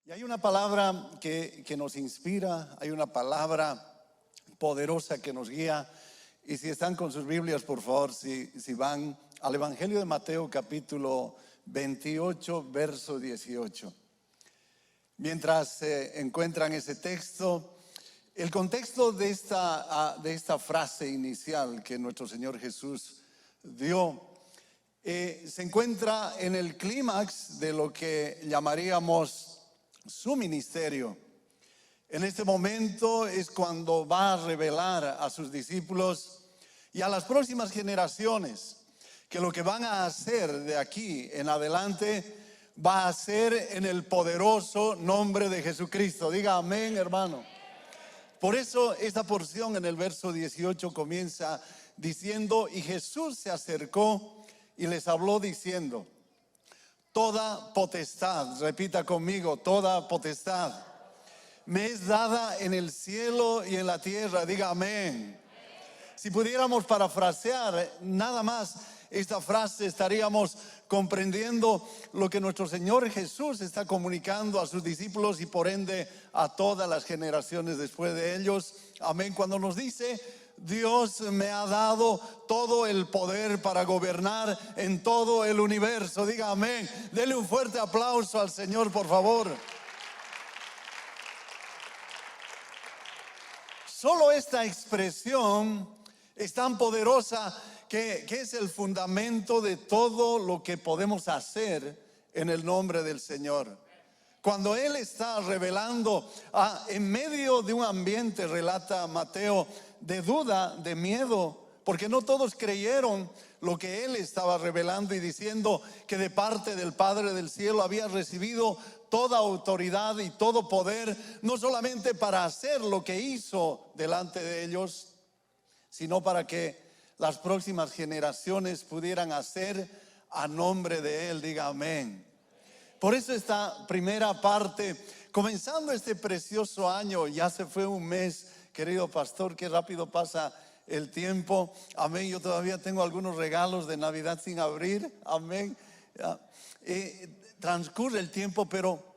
Y hay una palabra que nos inspira, hay una palabra poderosa que nos guía. Y si están con sus Biblias, por favor, si van al Evangelio de Mateo capítulo 28, verso 18. Mientras encuentran ese texto, el contexto de esta frase inicial que nuestro Señor Jesús dio se encuentra en el clímax de lo que llamaríamos su ministerio. En este momento es cuando va a revelar a sus discípulos y a las próximas generaciones que lo que van a hacer de aquí en adelante va a ser en el poderoso nombre de Jesucristo. Diga amén, hermano. Por eso esta porción en el verso 18 comienza diciendo: y Jesús se acercó y les habló diciendo: toda potestad, repita conmigo, toda potestad me es dada en el cielo y en la tierra. Diga amén. Si pudiéramos parafrasear nada más esta frase, estaríamos comprendiendo lo que nuestro Señor Jesús está comunicando a sus discípulos y por ende a todas las generaciones después de ellos. Amén. Cuando nos dice: Dios me ha dado todo el poder para gobernar en todo el universo. Diga amén. Dele un fuerte aplauso al Señor, por favor. Solo esta expresión es tan poderosa que es el fundamento de todo lo que podemos hacer en el nombre del Señor. Cuando Él está revelando en medio de un ambiente, relata Mateo, de duda, de miedo, porque no todos creyeron lo que Él estaba revelando y diciendo que de parte del Padre del cielo había recibido toda autoridad y todo poder, no solamente para hacer lo que hizo delante de ellos, sino para que las próximas generaciones pudieran hacer a nombre de Él. Diga amén. Por eso esta primera parte, comenzando este precioso año, ya se fue un mes, querido pastor, qué rápido pasa el tiempo. Amén. Yo todavía tengo algunos regalos de Navidad sin abrir. Amén. Transcurre el tiempo, pero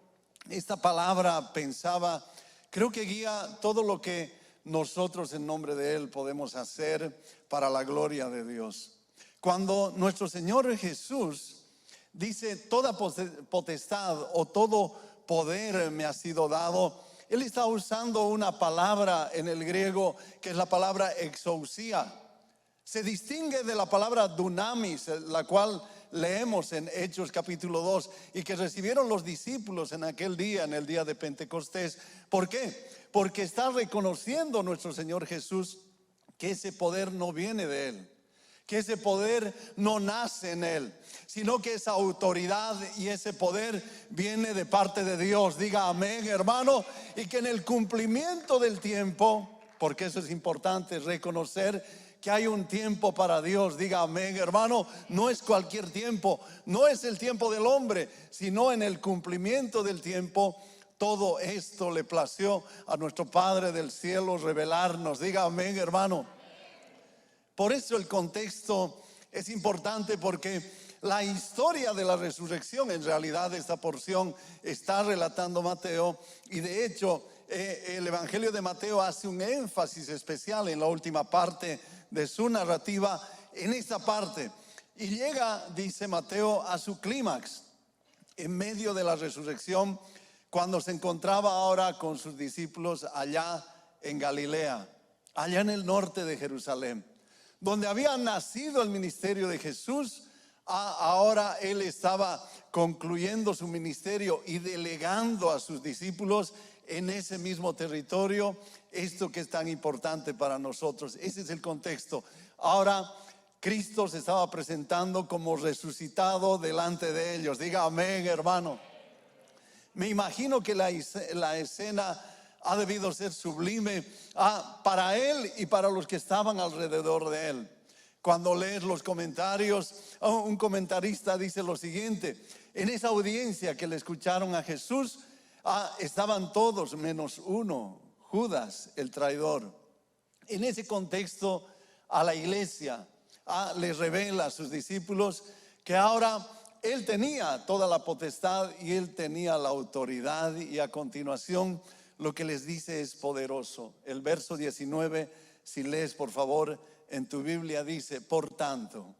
esta palabra pensaba, creo que guía todo lo que nosotros en nombre de Él podemos hacer para la gloria de Dios. Cuando nuestro Señor Jesús dice toda potestad o todo poder me ha sido dado, Él está usando una palabra en el griego que es la palabra exousia. Se distingue de la palabra dunamis, la cual leemos en Hechos capítulo 2 y que recibieron los discípulos en aquel día, en el día de Pentecostés. ¿Por qué? Porque está reconociendo nuestro Señor Jesús que ese poder no viene de Él, que ese poder no nace en Él, sino que esa autoridad y ese poder viene de parte de Dios. Diga amén, hermano. Y que en el cumplimiento del tiempo, porque eso es importante, reconocer que hay un tiempo para Dios. Diga amén, hermano. No es cualquier tiempo, no es el tiempo del hombre, sino en el cumplimiento del tiempo. Todo esto le plació a nuestro Padre del cielo revelarnos. Diga amén, hermano. Por eso el contexto es importante, porque la historia de la resurrección, en realidad esta porción está relatando Mateo, y de hecho el Evangelio de Mateo hace un énfasis especial en la última parte de su narrativa, en esta parte, y llega, dice Mateo, a su clímax en medio de la resurrección, cuando se encontraba ahora con sus discípulos allá en Galilea, allá en el norte de Jerusalén, donde había nacido el ministerio de Jesús. Ahora Él estaba concluyendo su ministerio y delegando a sus discípulos en ese mismo territorio, esto que es tan importante para nosotros. Ese es el contexto. Ahora Cristo se estaba presentando como resucitado delante de ellos. Diga amén, hermano. Me imagino que la escena ha debido ser sublime para Él y para los que estaban alrededor de Él. Cuando lees los comentarios, un comentarista dice lo siguiente: en esa audiencia que le escucharon a Jesús, estaban todos menos uno, Judas, el traidor. En ese contexto, a la iglesia les revela a sus discípulos que ahora Él tenía toda la potestad y Él tenía la autoridad. Y a continuación lo que les dice es poderoso. El verso 19, si lees por favor en tu Biblia, dice: por tanto.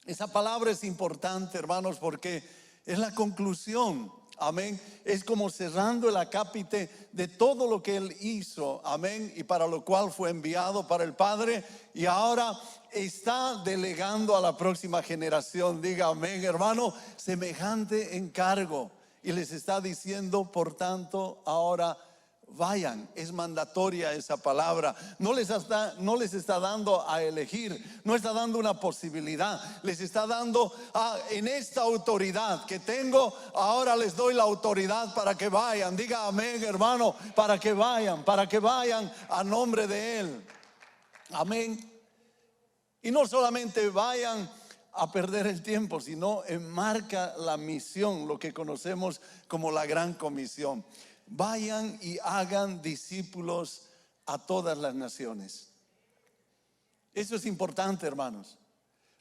Esa palabra es importante, hermanos, porque es la conclusión. Amén. Es como cerrando el acápite de todo lo que Él hizo. Amén. Y para lo cual fue enviado para el Padre. Y ahora está delegando a la próxima generación. Diga amén, hermano. Semejante encargo. Y les está diciendo, por tanto, ahora vayan. Es mandatoria esa palabra. No les está dando a elegir, no está dando una posibilidad, les está dando en esta autoridad que tengo, ahora les doy la autoridad para que vayan. Diga amén, hermano, para que vayan a nombre de Él. Amén. Y no solamente vayan a perder el tiempo, sino enmarca la misión, lo que conocemos como la gran comisión. Vayan y hagan discípulos a todas las naciones. Eso es importante, hermanos.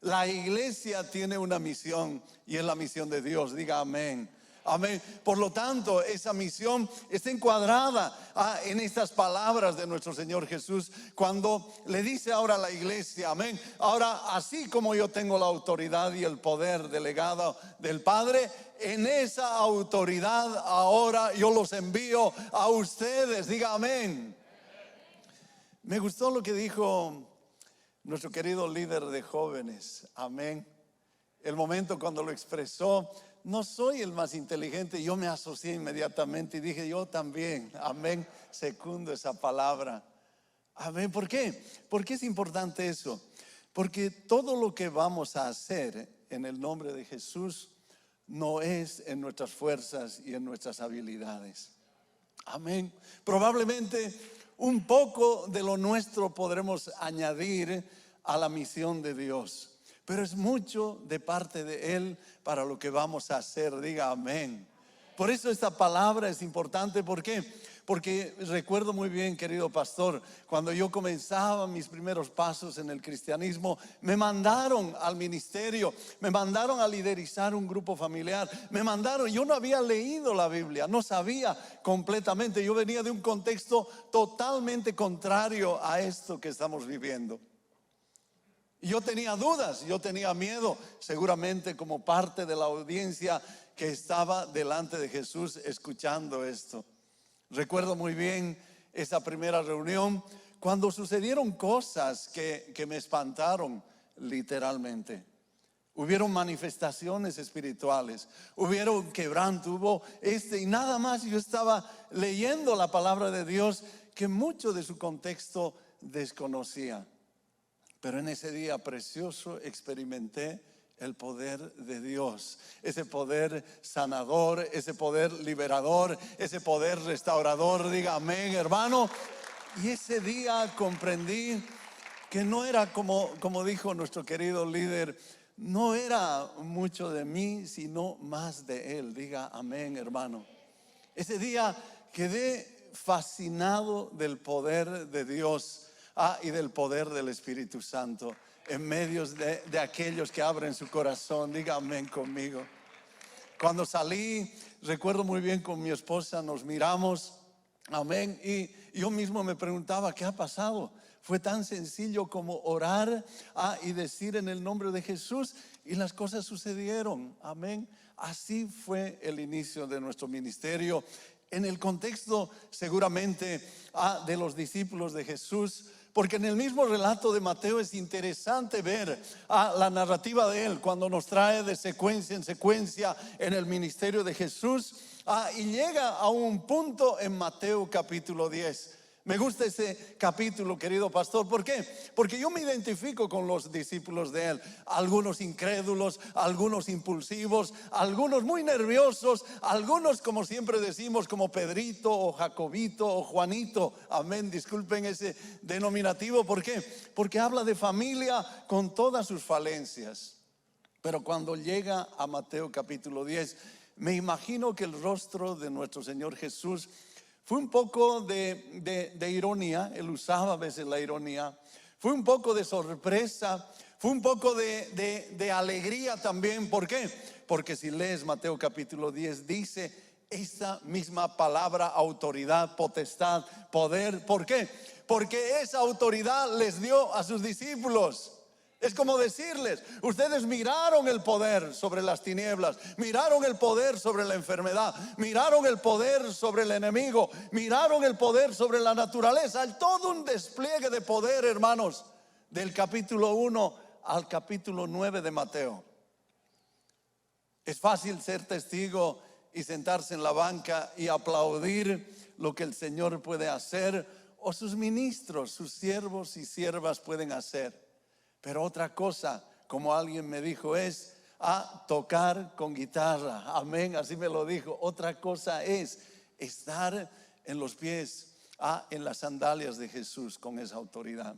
La iglesia tiene una misión y es la misión de Dios. Diga amén. Amén. Por lo tanto, esa misión está encuadrada en estas palabras de nuestro Señor Jesús, cuando le dice ahora a la iglesia, amén: ahora, así como yo tengo la autoridad y el poder delegado del Padre, en esa autoridad ahora yo los envío a ustedes. Diga amén. Me gustó lo que dijo nuestro querido líder de jóvenes. Amén. El momento cuando lo expresó: no soy el más inteligente. Yo me asocié inmediatamente y dije: yo también. Amén. Secundo esa palabra. Amén. ¿Por qué? ¿Por qué es importante eso? Porque todo lo que vamos a hacer en el nombre de Jesús no es en nuestras fuerzas y en nuestras habilidades. Amén. Probablemente un poco de lo nuestro podremos añadir a la misión de Dios, pero es mucho de parte de Él para lo que vamos a hacer. Diga amén. Por eso esta palabra es importante. ¿Por qué? Porque recuerdo muy bien, querido pastor, cuando yo comenzaba mis primeros pasos en el cristianismo, me mandaron al ministerio, me mandaron a liderizar un grupo familiar, yo no había leído la Biblia, no sabía completamente, yo venía de un contexto totalmente contrario a esto que estamos viviendo. Yo tenía dudas, yo tenía miedo, seguramente como parte de la audiencia que estaba delante de Jesús escuchando esto. Recuerdo muy bien esa primera reunión, cuando sucedieron cosas que me espantaron literalmente. Hubieron manifestaciones espirituales, hubieron quebranto, hubo y nada más. Yo estaba leyendo la palabra de Dios que mucho de su contexto desconocía. Pero en ese día precioso experimenté el poder de Dios, ese poder sanador, ese poder liberador, ese poder restaurador. Diga amén, hermano. Y ese día comprendí que no era como dijo nuestro querido líder, no era mucho de mí, sino más de Él. Diga amén, hermano. Ese día quedé fascinado del poder de Dios y del poder del Espíritu Santo en medio de aquellos que abren su corazón. Diga amén conmigo. Cuando salí, recuerdo muy bien, con mi esposa nos miramos, amén, y yo mismo me preguntaba: ¿qué ha pasado? Fue tan sencillo como orar y decir en el nombre de Jesús, y las cosas sucedieron. Amén. Así fue el inicio de nuestro ministerio, en el contexto seguramente de los discípulos de Jesús. Porque en el mismo relato de Mateo es interesante ver la narrativa de él, cuando nos trae de secuencia en secuencia en el ministerio de Jesús, y llega a un punto en Mateo capítulo 10. Me gusta ese capítulo, querido pastor. ¿Por qué? Porque yo me identifico con los discípulos de él. Algunos incrédulos, algunos impulsivos, algunos muy nerviosos, algunos, como siempre decimos, como Pedrito o Jacobito o Juanito. Amén, disculpen ese denominativo. ¿Por qué? Porque habla de familia con todas sus falencias. Pero cuando llega a Mateo capítulo 10, me imagino que el rostro de nuestro Señor Jesús fue un poco de ironía. Él usaba a veces la ironía. Fue un poco de sorpresa. Fue un poco de alegría también. ¿Por qué? Porque si lees Mateo capítulo 10, dice esta misma palabra: autoridad, potestad, poder. ¿Por qué? Porque esa autoridad les dio a sus discípulos. Es como decirles: ustedes miraron el poder sobre las tinieblas, miraron el poder sobre la enfermedad, miraron el poder sobre el enemigo, miraron el poder sobre la naturaleza. Todo un despliegue de poder, hermanos, del capítulo 1 al capítulo 9 de Mateo. Es fácil ser testigo y sentarse en la banca y aplaudir lo que el Señor puede hacer, o sus ministros, sus siervos y siervas pueden hacer. Pero otra cosa, como alguien me dijo, es tocar con guitarra. Amén, así me lo dijo. Otra cosa es estar en los pies, en las sandalias de Jesús con esa autoridad.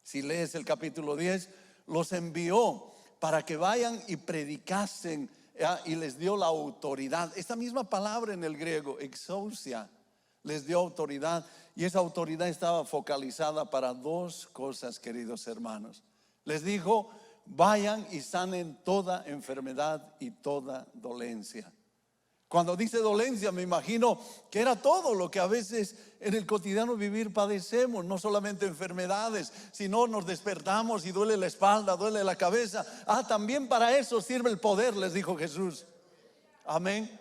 Si lees el capítulo 10, los envió para que vayan y predicasen, y les dio la autoridad. Esta misma palabra en el griego, exousia, les dio autoridad. Y esa autoridad estaba focalizada para dos cosas, queridos hermanos. Les dijo: vayan y sanen toda enfermedad y toda dolencia. Cuando dice dolencia, me imagino que era todo lo que a veces en el cotidiano vivir padecemos. No solamente enfermedades, sino nos despertamos y duele la espalda, duele la cabeza. También para eso sirve el poder, les dijo Jesús. Amén.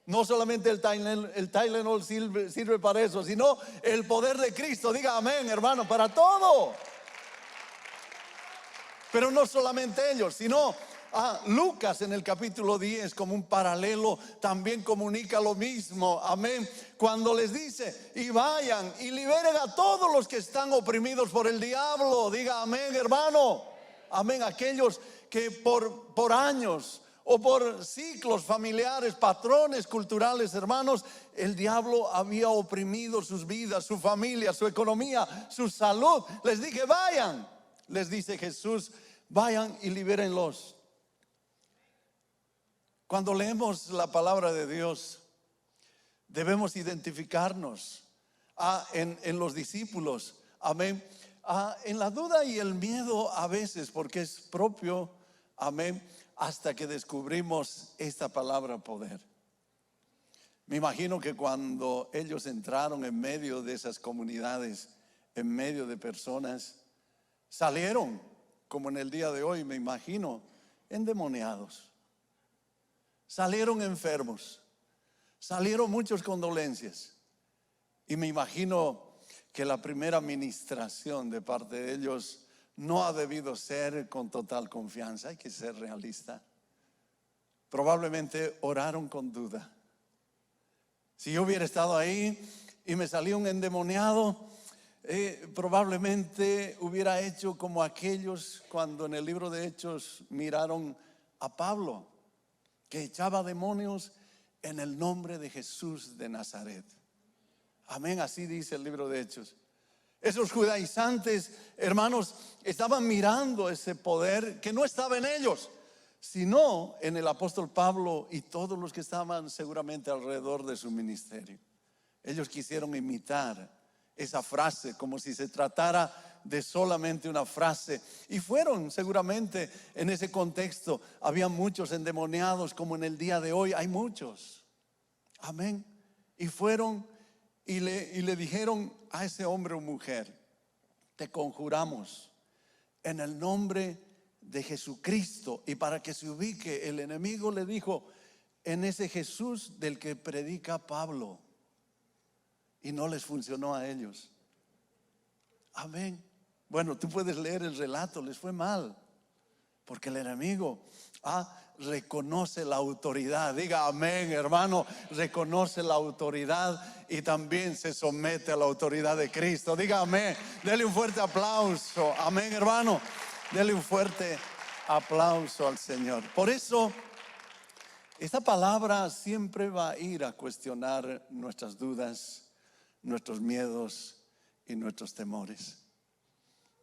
No solamente el Tylenol sirve para eso, sino el poder de Cristo. Diga amén, hermano, para todo. Pero no solamente ellos, sino Lucas en el capítulo 10, como un paralelo, también comunica lo mismo. Amén. Cuando les dice: y vayan y liberen a todos los que están oprimidos por el diablo. Diga amén, hermano. Amén. Aquellos que por años o por ciclos familiares, patrones culturales, hermanos, el diablo había oprimido sus vidas, su familia, su economía, su salud. Les dije: vayan. Les dice Jesús: vayan y libérenlos. Cuando leemos la palabra de Dios, debemos identificarnos en los discípulos. Amén. En la duda y el miedo a veces, porque es propio. Amén. Hasta que descubrimos esta palabra poder. Me imagino que cuando ellos entraron en medio de esas comunidades, en medio de personas, salieron, como en el día de hoy, me imagino, endemoniados. Salieron enfermos. Salieron muchos con dolencias. Y me imagino que la primera ministración de parte de ellos no ha debido ser con total confianza. Hay que ser realista. Probablemente oraron con duda. Si yo hubiera estado ahí y me salió un endemoniado, probablemente hubiera hecho como aquellos cuando en el libro de Hechos miraron a Pablo, que echaba demonios en el nombre de Jesús de Nazaret. Amén, así dice el libro de Hechos. Esos judaizantes, hermanos, estaban mirando ese poder que no estaba en ellos, sino en el apóstol Pablo y todos los que estaban seguramente alrededor de su ministerio. Ellos quisieron imitar esa frase como si se tratara de solamente una frase, y fueron seguramente en ese contexto. Había muchos endemoniados, como en el día de hoy hay muchos. Amén. Y fueron y le dijeron a ese hombre o mujer: te conjuramos en el nombre de Jesucristo. Y para que se ubique, el enemigo le dijo: en ese Jesús del que predica Pablo. Y no les funcionó a ellos. Amén. Bueno, tú puedes leer el relato, les fue mal, porque el enemigo reconoce la autoridad. Diga amén, hermano. Reconoce la autoridad y también se somete a la autoridad de Cristo. Diga amén. Dele un fuerte aplauso. Amén, hermano. Dele un fuerte aplauso al Señor. Por eso, esta palabra siempre va a ir a cuestionar nuestras dudas, nuestros miedos y nuestros temores.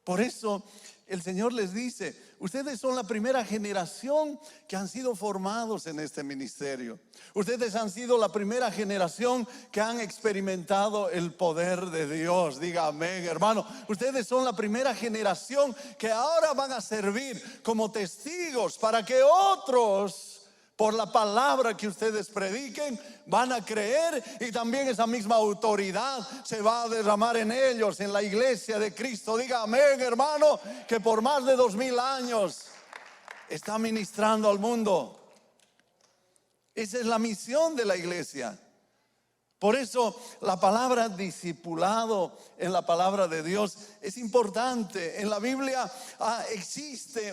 Por eso el Señor les dice: ustedes son la primera generación que han sido formados en este ministerio. Ustedes han sido la primera generación que han experimentado el poder de Dios. Diga amén, hermano. Ustedes son la primera generación que ahora van a servir como testigos para que otros Por la palabra que ustedes prediquen, van a creer, y también esa misma autoridad se va a derramar en ellos, en la iglesia de Cristo. Diga amén, hermano, que por más de 2000 años está ministrando al mundo. Esa es la misión de la iglesia. Por eso la palabra discipulado en la palabra de Dios es importante. En la Biblia existe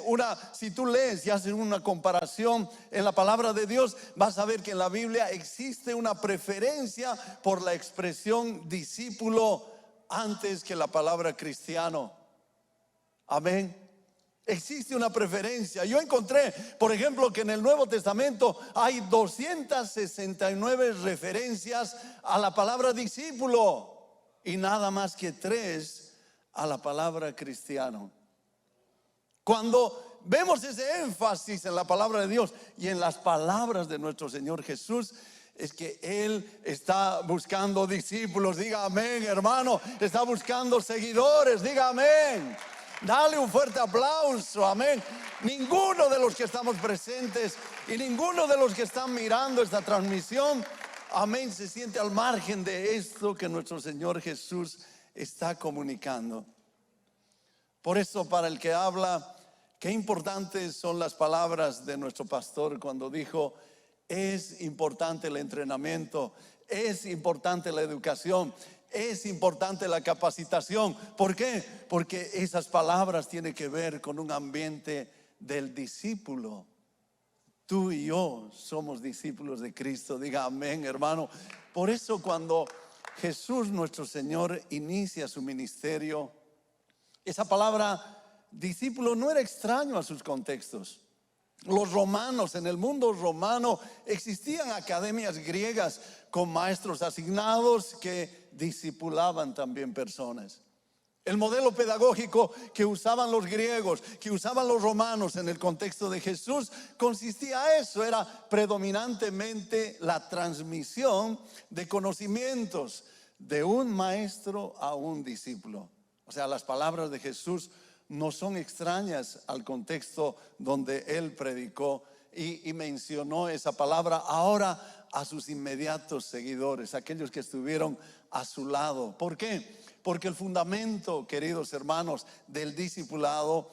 si tú lees y haces una comparación en la palabra de Dios, vas a ver que en la Biblia existe una preferencia por la expresión discípulo antes que la palabra cristiano. Amén. Existe una preferencia. Yo encontré, por ejemplo, que en el Nuevo Testamento hay 269 referencias a la palabra discípulo y nada más que 3 a la palabra cristiano. Cuando vemos ese énfasis en la palabra de Dios y en las palabras de nuestro Señor Jesús, es que Él está buscando discípulos. Diga amén, hermano. Está buscando seguidores. Diga amén. Dale un fuerte aplauso, amén. Ninguno de los que estamos presentes y ninguno de los que están mirando esta transmisión, amén, se siente al margen de esto que nuestro Señor Jesús está comunicando. Por eso, para el que habla, qué importantes son las palabras de nuestro pastor cuando dijo: es importante el entrenamiento, es importante la educación, es importante la capacitación. ¿Por qué? Porque esas palabras tienen que ver con un ambiente del discípulo. Tú y yo somos discípulos de Cristo. Diga amén, hermano. Por eso cuando Jesús nuestro Señor inicia su ministerio, esa palabra discípulo no era extraño a sus contextos. Los romanos, en el mundo romano existían academias griegas con maestros asignados que discipulaban también personas. El modelo pedagógico que usaban los griegos, que usaban los romanos en el contexto de Jesús, consistía en eso. Era predominantemente la transmisión de conocimientos de un maestro a un discípulo. O sea, las palabras de Jesús no son extrañas al contexto donde Él predicó y mencionó esa palabra ahora a sus inmediatos seguidores, aquellos que estuvieron a su lado. ¿Por qué? Porque el fundamento, queridos hermanos, del discipulado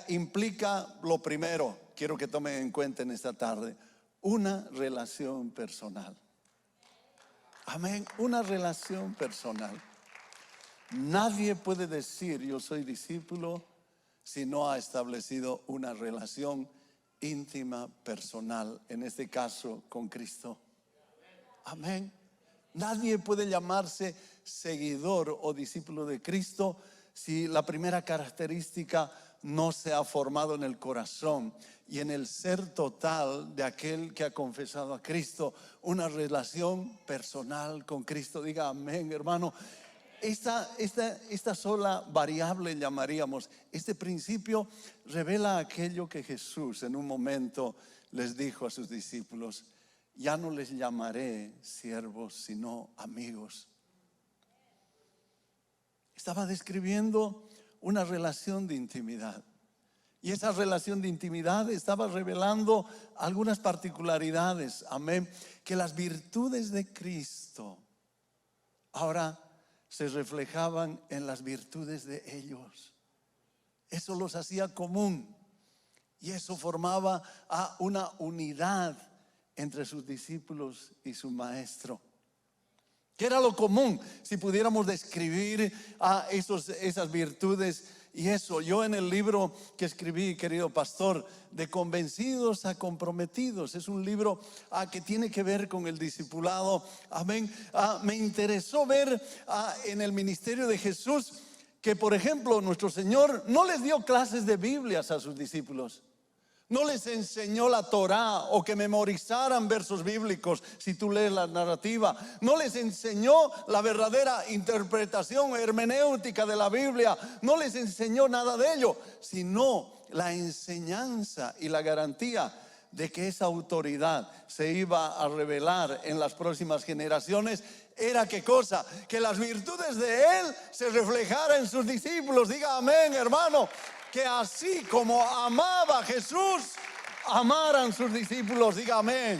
implica lo primero, quiero que tomen en cuenta en esta tarde, una relación personal. Amén, una relación personal. Nadie puede decir yo soy discípulo si no ha establecido una relación íntima, personal, en este caso con Cristo. Amén. Nadie puede llamarse seguidor o discípulo de Cristo si la primera característica no se ha formado en el corazón y en el ser total de aquel que ha confesado a Cristo, una relación personal con Cristo. Diga amén, hermano. Esta sola variable llamaríamos, este principio revela aquello que Jesús en un momento les dijo a sus discípulos: ya no les llamaré siervos sino amigos. Estaba describiendo una relación de intimidad, y esa relación de intimidad estaba revelando algunas particularidades, amén, que las virtudes de Cristo ahora se reflejaban en las virtudes de ellos. Eso los hacía común y eso formaba una unidad entre sus discípulos y su maestro. ¿Qué era lo común? Si pudiéramos describir esas virtudes y eso. Yo en el libro que escribí, querido pastor, de Convencidos a Comprometidos, es un libro que tiene que ver con el discipulado. Amén. Me interesó ver en el ministerio de Jesús que, por ejemplo, nuestro Señor no les dio clases de Biblias a sus discípulos. No les enseñó la Torá o que memorizaran versos bíblicos si tú lees la narrativa. No les enseñó la verdadera interpretación hermenéutica de la Biblia. No les enseñó nada de ello, sino la enseñanza y la garantía de que esa autoridad se iba a revelar en las próximas generaciones. Era ¿qué cosa? Que las virtudes de Él se reflejaran en sus discípulos. Diga amén, hermano. Que así como amaba Jesús, amaran sus discípulos, diga amén.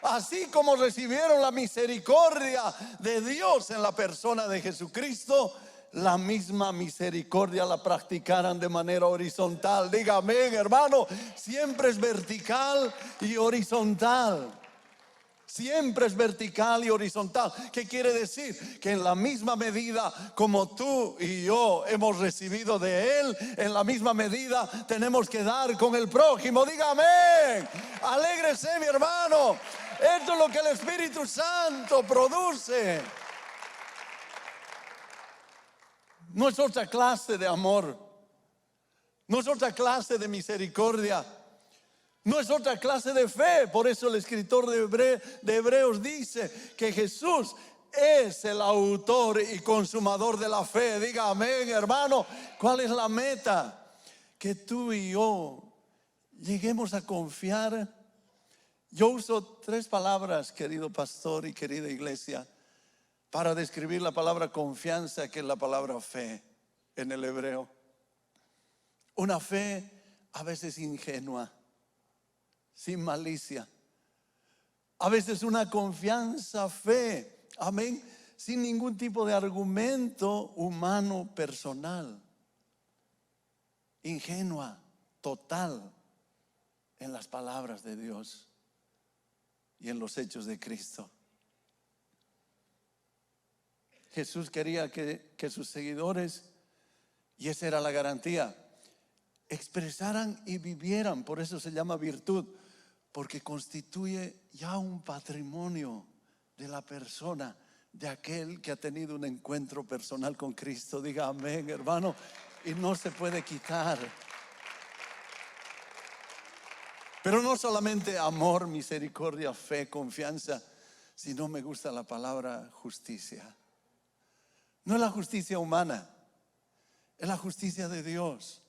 Así como recibieron la misericordia de Dios en la persona de Jesucristo, la misma misericordia la practicaran de manera horizontal. Diga amén, hermano. Siempre es vertical y horizontal. Siempre es vertical y horizontal. ¿Qué quiere decir? Que en la misma medida como tú y yo hemos recibido de Él, en la misma medida tenemos que dar con el prójimo. Diga amén. Alégrese, mi hermano. Esto es lo que el Espíritu Santo produce. No es otra clase de amor. No es otra clase de misericordia. No es otra clase de fe. Por eso el escritor de Hebreos dice que Jesús es el autor y consumador de la fe. Diga amén, hermano. ¿Cuál es la meta? Que tú y yo lleguemos a confiar. Yo uso 3 palabras, querido pastor y querida iglesia, para describir la palabra confianza, que es la palabra fe en el hebreo. Una fe a veces ingenua, sin malicia. A veces una confianza, fe, amén, sin ningún tipo de argumento humano personal. Ingenua, total, en las palabras de Dios y en los hechos de Cristo. Jesús quería que sus seguidores, y esa era la garantía, expresaran y vivieran. Por eso se llama virtud, porque constituye ya un patrimonio de la persona, de aquel que ha tenido un encuentro personal con Cristo. Diga amén, hermano. Y no se puede quitar. Pero no solamente amor, misericordia, fe, confianza, sino me gusta la palabra justicia. No es la justicia humana, es la justicia de Dios.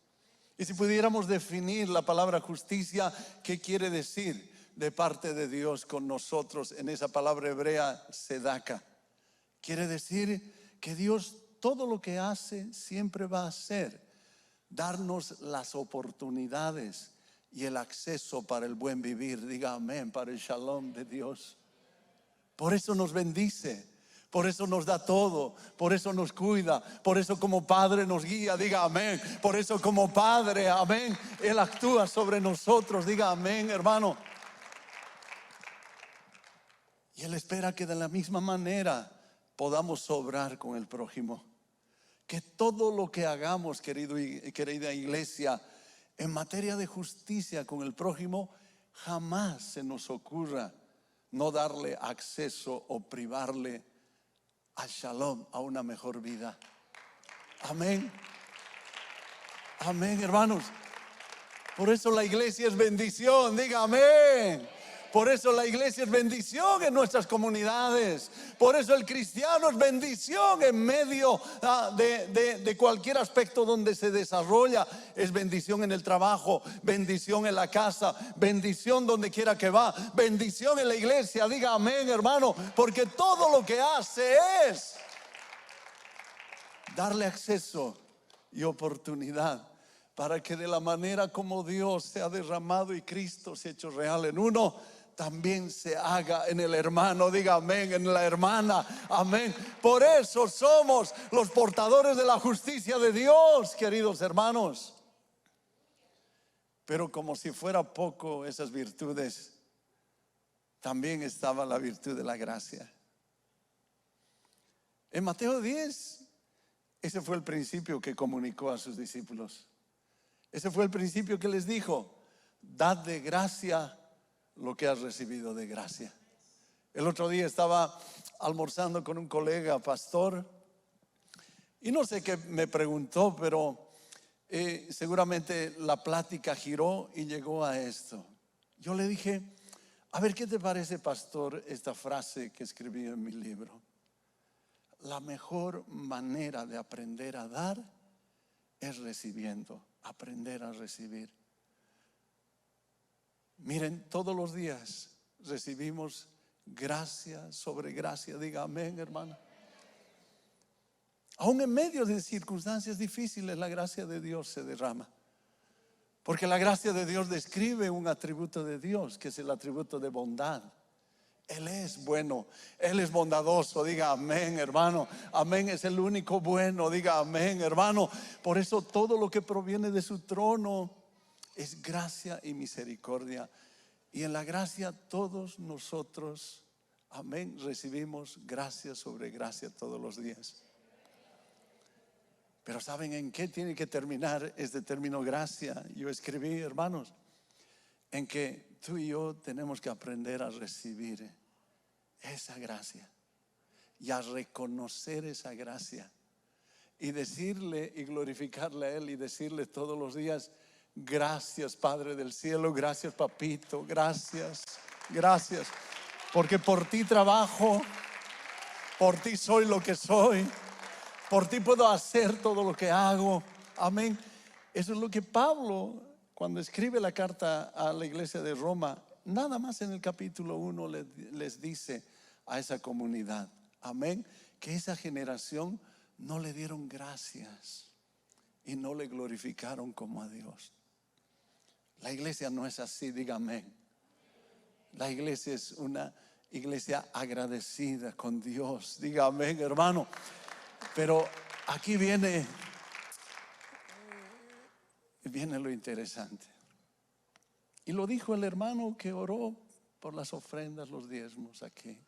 Y si pudiéramos definir la palabra justicia, ¿qué quiere decir de parte de Dios con nosotros? En esa palabra hebrea, sedaka. Quiere decir que Dios todo lo que hace siempre va a hacer darnos las oportunidades y el acceso para el buen vivir. Diga amén, para el shalom de Dios. Por eso nos bendice. Por eso nos da todo, por eso nos cuida, por eso como Padre nos guía, diga amén. Por eso como Padre, amén, Él actúa sobre nosotros, diga amén, hermano. Y Él espera que de la misma manera podamos obrar con el prójimo. Que todo lo que hagamos, querida iglesia, en materia de justicia con el prójimo, jamás se nos ocurra no darle acceso o privarle al shalom, a una mejor vida. Amén. Amén, hermanos. Por eso la iglesia es bendición. Diga amén. Por eso la iglesia es bendición en nuestras comunidades. Por eso el cristiano es bendición en medio de cualquier aspecto donde se desarrolla. Es bendición en el trabajo, bendición en la casa, bendición donde quiera que va, bendición en la iglesia. Diga amén, hermano, porque todo lo que hace es darle acceso y oportunidad para que de la manera como Dios se ha derramado y Cristo se ha hecho real en uno, también se haga en el hermano. Diga amén, en la hermana, amén. Por eso somos los portadores de la justicia de Dios, queridos hermanos. Pero como si fuera poco esas virtudes, también estaba la virtud de la gracia. En Mateo 10, ese fue el principio que comunicó a sus discípulos. Ese fue el principio que les dijo: dad de gracia lo que has recibido de gracia. El otro día estaba almorzando con un colega pastor y no sé qué me preguntó, pero seguramente la plática giró y llegó a esto. Yo le dije: a ver, ¿qué te parece, pastor, esta frase que escribí en mi libro? La mejor manera de aprender a dar es recibiendo, aprender a recibir. Miren, todos los días recibimos gracia sobre gracia. Diga amén, hermano. Aún en medio de circunstancias difíciles, la gracia de Dios se derrama. Porque la gracia de Dios describe un atributo de Dios, que es el atributo de bondad. Él es bueno, Él es bondadoso, diga amén, hermano. Amén, es el único bueno, diga amén, hermano. Por eso todo lo que proviene de su trono es gracia y misericordia. Y en la gracia todos nosotros, amén, recibimos gracia sobre gracia todos los días. Pero ¿saben en qué tiene que terminar este término gracia? Yo escribí, hermanos, en que tú y yo tenemos que aprender a recibir esa gracia y a reconocer esa gracia y decirle y glorificarle a Él y decirle todos los días: gracias, Padre del cielo, gracias, papito, gracias, gracias, porque por ti trabajo, por ti soy lo que soy, por ti puedo hacer todo lo que hago. Amén. Eso es lo que Pablo, cuando escribe la carta a la iglesia de Roma, nada más en el capítulo 1 les dice a esa comunidad, amén, que esa generación no le dieron gracias y no le glorificaron como a Dios. La iglesia no es así, diga amén. La iglesia es una iglesia agradecida con Dios, diga amén, hermano. Pero aquí viene lo interesante. Y lo dijo el hermano que oró por las ofrendas, los diezmos aquí.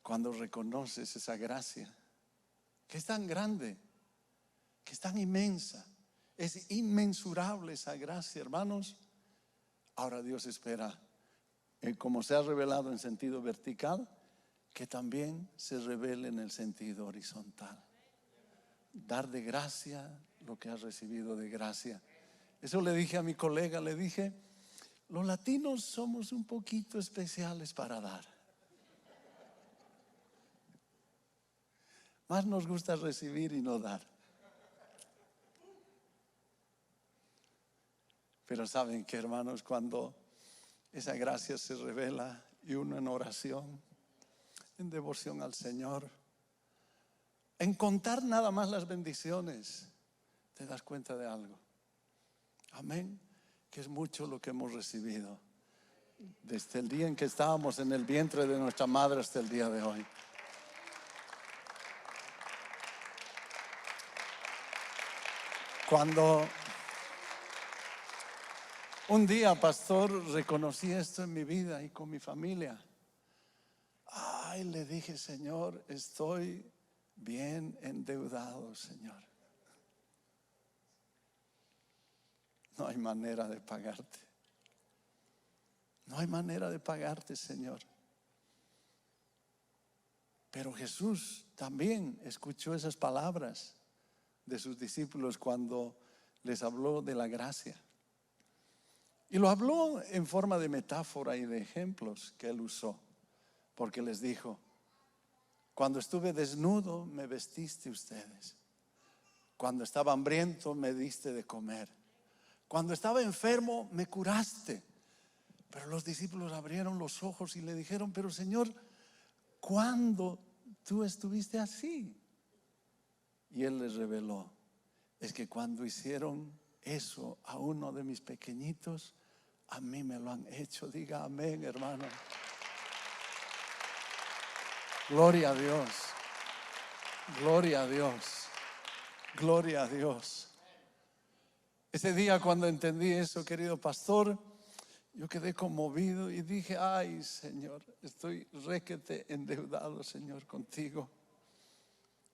Cuando reconoces esa gracia, que es tan grande, que es tan inmensa, es inmensurable esa gracia, hermanos. Ahora Dios espera, como se ha revelado en sentido vertical, que también se revele en el sentido horizontal. Dar de gracia lo que has recibido de gracia. Eso le dije a mi colega, le dije: los latinos somos un poquito especiales para dar. Más nos gusta recibir y no dar. Pero saben que, hermanos, cuando esa gracia se revela y uno en oración, en devoción al Señor, en contar nada más las bendiciones, te das cuenta de algo. Amén. Que es mucho lo que hemos recibido desde el día en que estábamos en el vientre de nuestra madre hasta el día de hoy. Cuando un día, pastor, reconocí esto en mi vida y con mi familia, ay, le dije: Señor, estoy bien endeudado, Señor. No hay manera de pagarte. No hay manera de pagarte, Señor. Pero Jesús también escuchó esas palabras de sus discípulos cuando les habló de la gracia. Y lo habló en forma de metáfora y de ejemplos que Él usó. Porque les dijo: cuando estuve desnudo me vestiste ustedes. Cuando estaba hambriento me diste de comer. Cuando estaba enfermo me curaste. Pero los discípulos abrieron los ojos y le dijeron: pero Señor, ¿cuándo tú estuviste así? Y Él les reveló: es que cuando hicieron eso a uno de mis pequeñitos, a mí me lo han hecho. Diga amén, hermano. Gloria a Dios. Gloria a Dios. Gloria a Dios. Ese día, cuando entendí eso, querido pastor, yo quedé conmovido y dije: ay, Señor, estoy requete endeudado, Señor, contigo.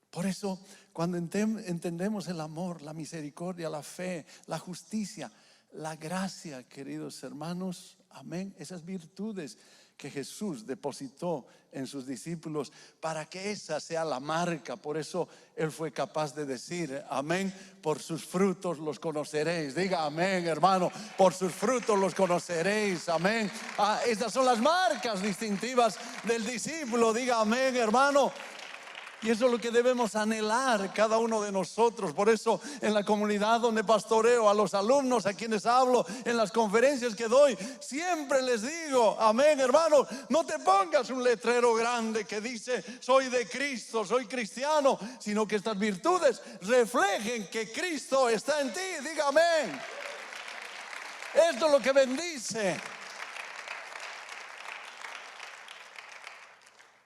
Por eso, cuando entendemos el amor, la misericordia, la fe, la justicia, la gracia, queridos hermanos, amén, esas virtudes que Jesús depositó en sus discípulos, para que esa sea la marca. Por eso Él fue capaz de decir, amén: por sus frutos los conoceréis. Diga amén, hermano. Por sus frutos los conoceréis, amén. Estas son las marcas distintivas del discípulo. Diga amén, hermano. Y eso es lo que debemos anhelar cada uno de nosotros. Por eso en la comunidad donde pastoreo, a los alumnos a quienes hablo, en las conferencias que doy, siempre les digo, amén, hermanos, no te pongas un letrero grande que dice soy de Cristo, soy cristiano, sino que estas virtudes reflejen que Cristo está en ti. Diga amén. Esto es lo que bendice.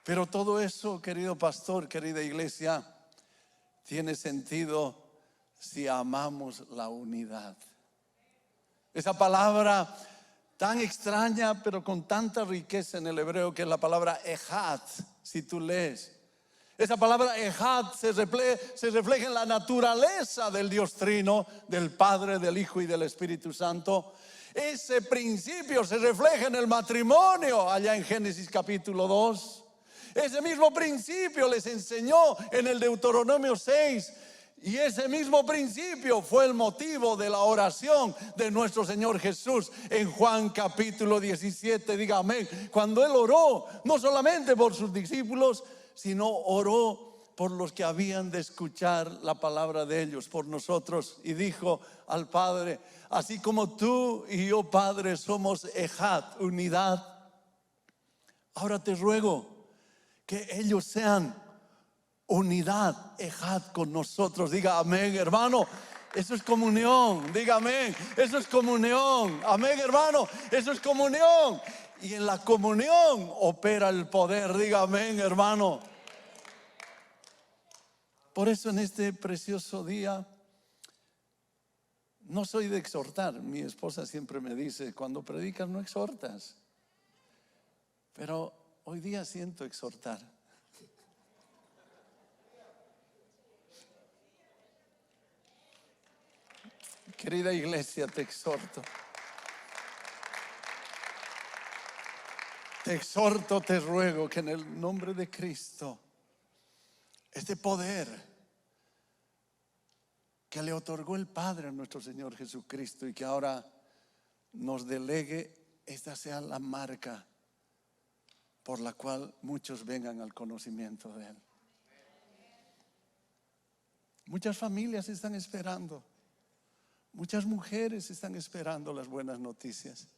Pero todo eso, querido pastor, querida iglesia, tiene sentido si amamos la unidad. Esa palabra tan extraña, pero con tanta riqueza en el hebreo, que es la palabra ejad, si tú lees. Esa palabra ejad se refleja en la naturaleza del Dios Trino, del Padre, del Hijo y del Espíritu Santo. Ese principio se refleja en el matrimonio, allá en Génesis capítulo 2. Ese mismo principio les enseñó en el Deuteronomio 6. Y ese mismo principio fue el motivo de la oración de nuestro Señor Jesús en Juan capítulo 17. Diga amén. Cuando Él oró, no solamente por sus discípulos, sino oró por los que habían de escuchar la palabra de ellos, por nosotros. Y dijo al Padre: así como tú y yo, Padre, somos ejad, unidad, ahora te ruego que ellos sean unidad, ejad, con nosotros. Diga amén, hermano. Eso es comunión. Diga amén. Eso es comunión. Amén, hermano. Eso es comunión. Y en la comunión opera el poder. Diga amén, hermano. Por eso en este precioso día, no soy de exhortar. Mi esposa siempre me dice: cuando predicas no exhortas. Pero hoy día siento exhortar. Querida iglesia, te exhorto. Te exhorto, te ruego que en el nombre de Cristo, este poder que le otorgó el Padre a nuestro Señor Jesucristo y que ahora nos delegue, esta sea la marca por la cual muchos vengan al conocimiento de Él. Muchas familias están esperando. Muchas mujeres están esperando las buenas noticias.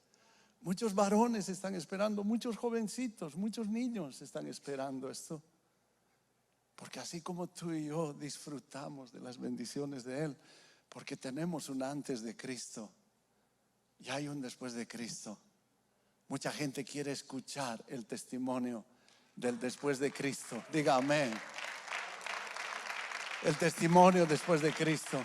Muchos varones están esperando. Muchos jovencitos, muchos niños están esperando esto. Porque así como tú y yo disfrutamos de las bendiciones de Él, porque tenemos un antes de Cristo y hay un después de Cristo, mucha gente quiere escuchar el testimonio del después de Cristo. Diga amén. El testimonio después de Cristo.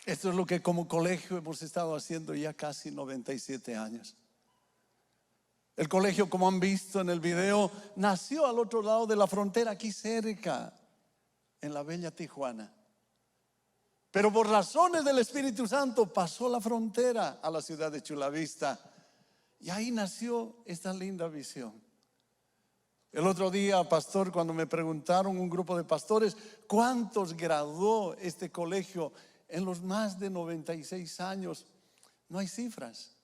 Esto es lo que como colegio hemos estado haciendo ya casi 97 años. El colegio, como han visto en el video, nació al otro lado de la frontera, aquí cerca, en la bella Tijuana. Pero por razones del Espíritu Santo pasó la frontera a la ciudad de Chula Vista. Y ahí nació esta linda visión. El otro día, pastor, cuando me preguntaron un grupo de pastores cuántos graduó este colegio en los más de 96 años, no hay cifras,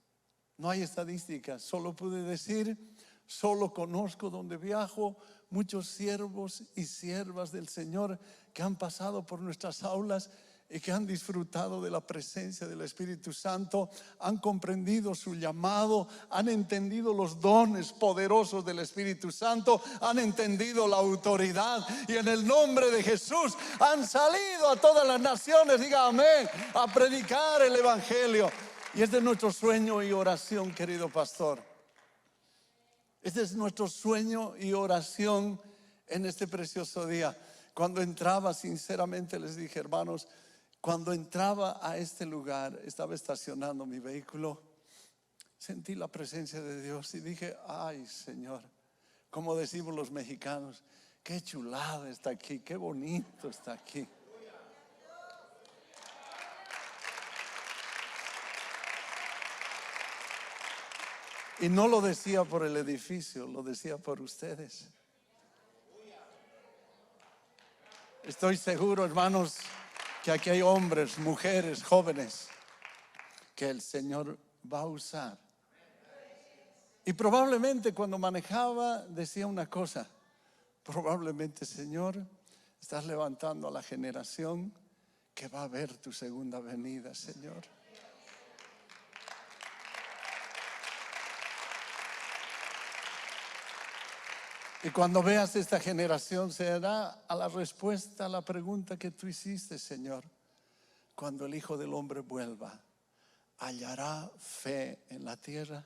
no hay estadísticas. Solo pude decir, solo conozco donde viajo muchos siervos y siervas del Señor que han pasado por nuestras aulas y que han disfrutado de la presencia del Espíritu Santo, han comprendido su llamado, han entendido los dones poderosos del Espíritu Santo, han entendido la autoridad y en el nombre de Jesús han salido a todas las naciones, diga amén, a predicar el Evangelio. Y este es nuestro sueño y oración, querido pastor. Este es nuestro sueño y oración en este precioso día. Cuando entraba, sinceramente les dije, hermanos, cuando entraba a este lugar, estaba estacionando mi vehículo, sentí la presencia de Dios y dije: ay, Señor, como decimos los mexicanos, qué chulada está aquí, qué bonito está aquí. Y no lo decía por el edificio, lo decía por ustedes. Estoy seguro, hermanos, que aquí hay hombres, mujeres, jóvenes que el Señor va a usar. Y probablemente cuando manejaba decía una cosa: Probablemente, Señor, estás levantando a la generación que va a ver tu segunda venida, Señor. Y cuando veas esta generación, será a la respuesta a la pregunta que tú hiciste, Señor. Cuando el Hijo del Hombre vuelva, ¿hallará fe en la tierra?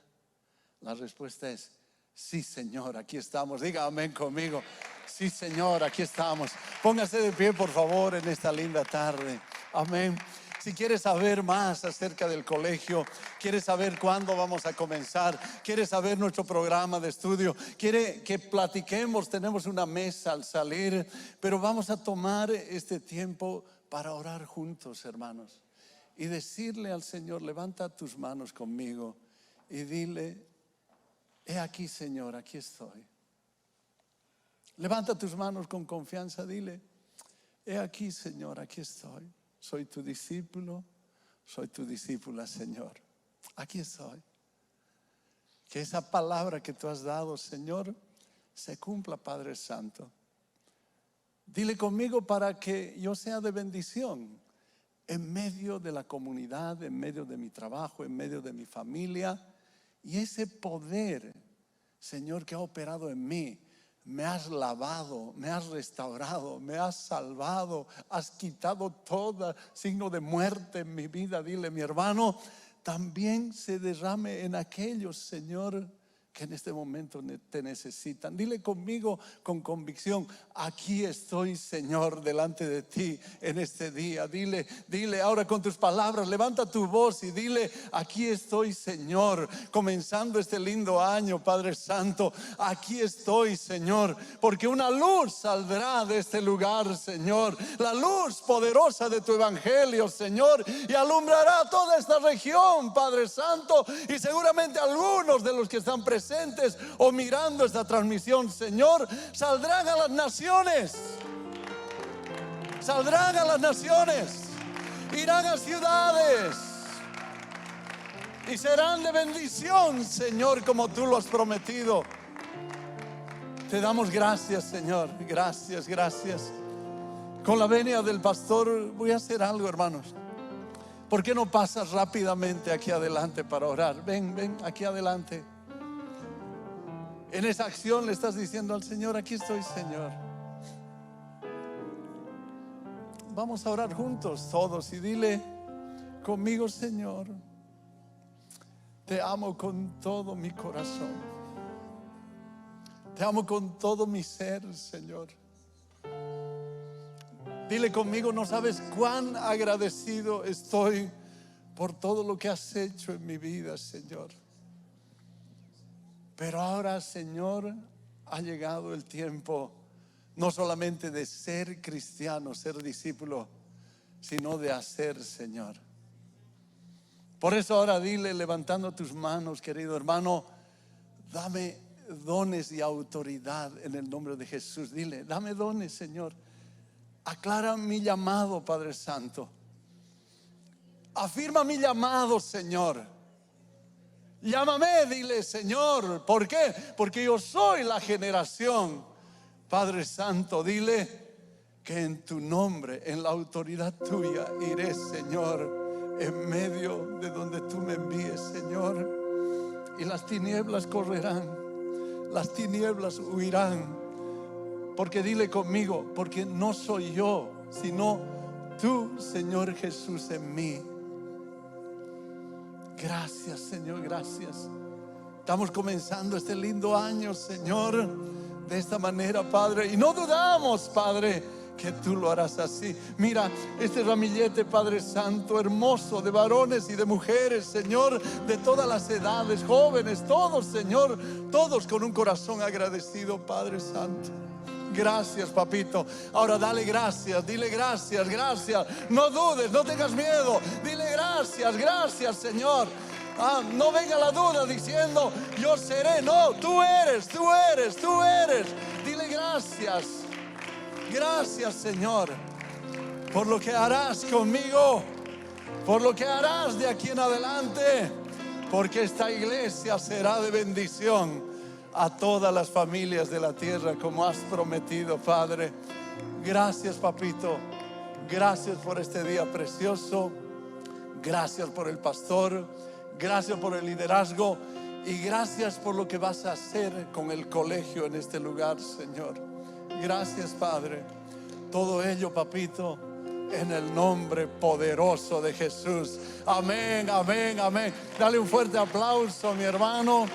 La respuesta es sí, Señor, aquí estamos. Diga amén conmigo. Sí, Señor, aquí estamos. Póngase de pie, por favor, en esta linda tarde. Amén. Si quieres saber más acerca del colegio, quieres saber cuándo vamos a comenzar, quieres saber nuestro programa de estudio, quiere que platiquemos, tenemos una mesa al salir, pero vamos a tomar este tiempo para orar juntos, hermanos, y decirle al Señor: levanta tus manos conmigo y dile: he aquí, Señor, aquí estoy. Levanta tus manos con confianza, dile: he aquí, Señor, aquí estoy. Soy tu discípulo, soy tu discípula, Señor. Aquí estoy. Que esa palabra que tú has dado, Señor, se cumpla, Padre Santo. Dile conmigo para que yo sea de bendición en medio de la comunidad, en medio de mi trabajo, en medio de mi familia. Y ese poder, Señor, que ha operado en mí, me has lavado, me has restaurado, me has salvado, has quitado todo signo de muerte en mi vida. Dile: mi hermano, también se derrame en aquellos, Señor, que en este momento te necesitan. Dile conmigo con convicción: aquí estoy, Señor, delante de ti en este día. Dile ahora con tus palabras, levanta tu voz y dile: aquí estoy, Señor, comenzando este lindo año, Padre Santo. Aquí estoy, Señor, porque una luz saldrá de este lugar, Señor, la luz poderosa de tu evangelio, Señor, y alumbrará toda esta región, Padre Santo, y seguramente algunos de los que están presentes o mirando esta transmisión, Señor, saldrán a las naciones. Saldrán a las naciones, irán a ciudades y serán de bendición, Señor, como tú lo has prometido. Te damos gracias, Señor. Gracias, gracias. Con la venia del pastor voy a hacer algo, hermanos. ¿Por qué no pasas rápidamente aquí adelante para orar? Ven aquí adelante. En esa acción le estás diciendo al Señor: aquí estoy, Señor. Vamos a orar juntos todos y dile conmigo: Señor, te amo con todo mi corazón. Te amo con todo mi ser, Señor. Dile conmigo: no sabes cuán agradecido estoy por todo lo que has hecho en mi vida, Señor. Pero ahora, Señor, ha llegado el tiempo no solamente de ser cristiano, ser discípulo, sino de hacer, Señor. Por eso ahora dile, levantando tus manos, querido hermano: dame dones y autoridad en el nombre de Jesús. Dile: dame dones, Señor. Aclara mi llamado, Padre Santo. Afirma mi llamado, Señor. Llámame, dile: Señor. ¿Por qué? Porque yo soy la generación. Padre Santo, dile que en tu nombre, en la autoridad tuya, iré, Señor, en medio de donde tú me envíes, Señor. Y las tinieblas correrán, las tinieblas huirán. Porque dile conmigo: porque no soy yo, sino tú, Señor Jesús, en mí. Gracias, Señor, gracias. Estamos comenzando este lindo año, Señor, de esta manera, Padre. Y no dudamos, Padre, que tú lo harás así. Mira este ramillete, Padre Santo, hermoso, de varones y de mujeres, Señor, de todas las edades, jóvenes, todos, Señor, todos con un corazón agradecido, Padre Santo. Gracias, papito. Ahora dale gracias, dile gracias, gracias. No dudes, no tengas miedo. Dile gracias, gracias, Señor. No venga la duda diciendo: yo seré. No, tú eres, tú eres, tú eres. Dile gracias. Gracias, Señor, por lo que harás conmigo, por lo que harás de aquí en adelante, porque esta iglesia será de bendición. a todas las familias de la tierra como has prometido, Padre. Gracias, papito. Gracias por este día precioso. Gracias por el pastor. Gracias por el liderazgo. Y gracias por lo que vas a hacer con el colegio en este lugar, Señor. Gracias, Padre. Todo ello, papito, en el nombre poderoso de Jesús. Amén, amén, amén. Dale un fuerte aplauso, mi hermano.